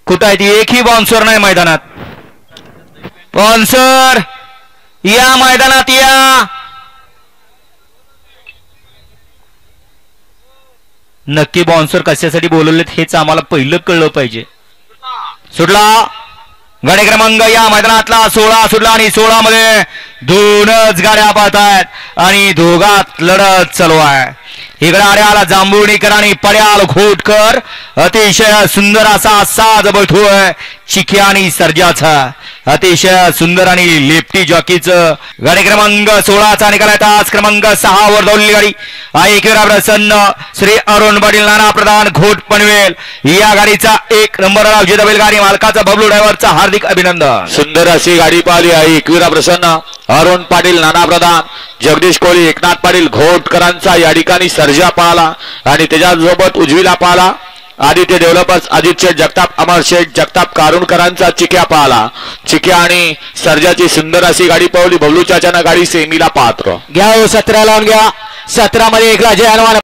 कुठं आहे ती? एकही बाउन्सर नाही मैदानात. बाउन्सर या मैदानात या. नक्की बाउन्सर कशासाठी बोलवलेत हेच आम्हाला पहिलं कळलं पाहिजे. सुटला गाडी क्रमांक या मैदानातला 16 सुटला आणि 16 मध्ये दोनच गाड्या पाहत आहेत आणि दोघात लढत चालू आहे. इकडे आड्याला जांभुर्णीकर आणि पड्याल घोटकर. अतिशय सुंदर असा साज बैठोय चिक्या आणि सर्जाचा. अतिशय सुंदर आणि लेफ्टी जॉकीचं. गाडी क्रमांक 16चा निकाल आहे. तास क्रमांक 6 वर धावलेली गाडी ऐकरा प्रसन्न श्री अरुण पाटील नाना प्रधान घोट पनवेल या गाडीचा 1 नंबर विजेता बैलगाडी मालकाचा बबलू ड्रायव्हरचा हार्दिक अभिनंदन. सुंदर अशी गाडी पाहिली आहे. एकविरा प्रसन्न अरुण पाटील नाना प्रधान जगदीश कोळी एकनाथ पाटील घोटकरांचा या ठिकाणी सर्जा पाहला आणि त्याच्यासोबत उजवीला पाहला आदित्य डेव्हलपर्स अजित शेठ जगताप अमर शेठ जगताप कारुणकरांचा चिक्या पाहला. चिक्या आणि सर्जाची सुंदर अशी गाडी पावली. बबलू चाचाना गाडी सेमीला पाहतो. घ्या 17 लावून घ्या. 17 मध्ये एक राजे हनुमान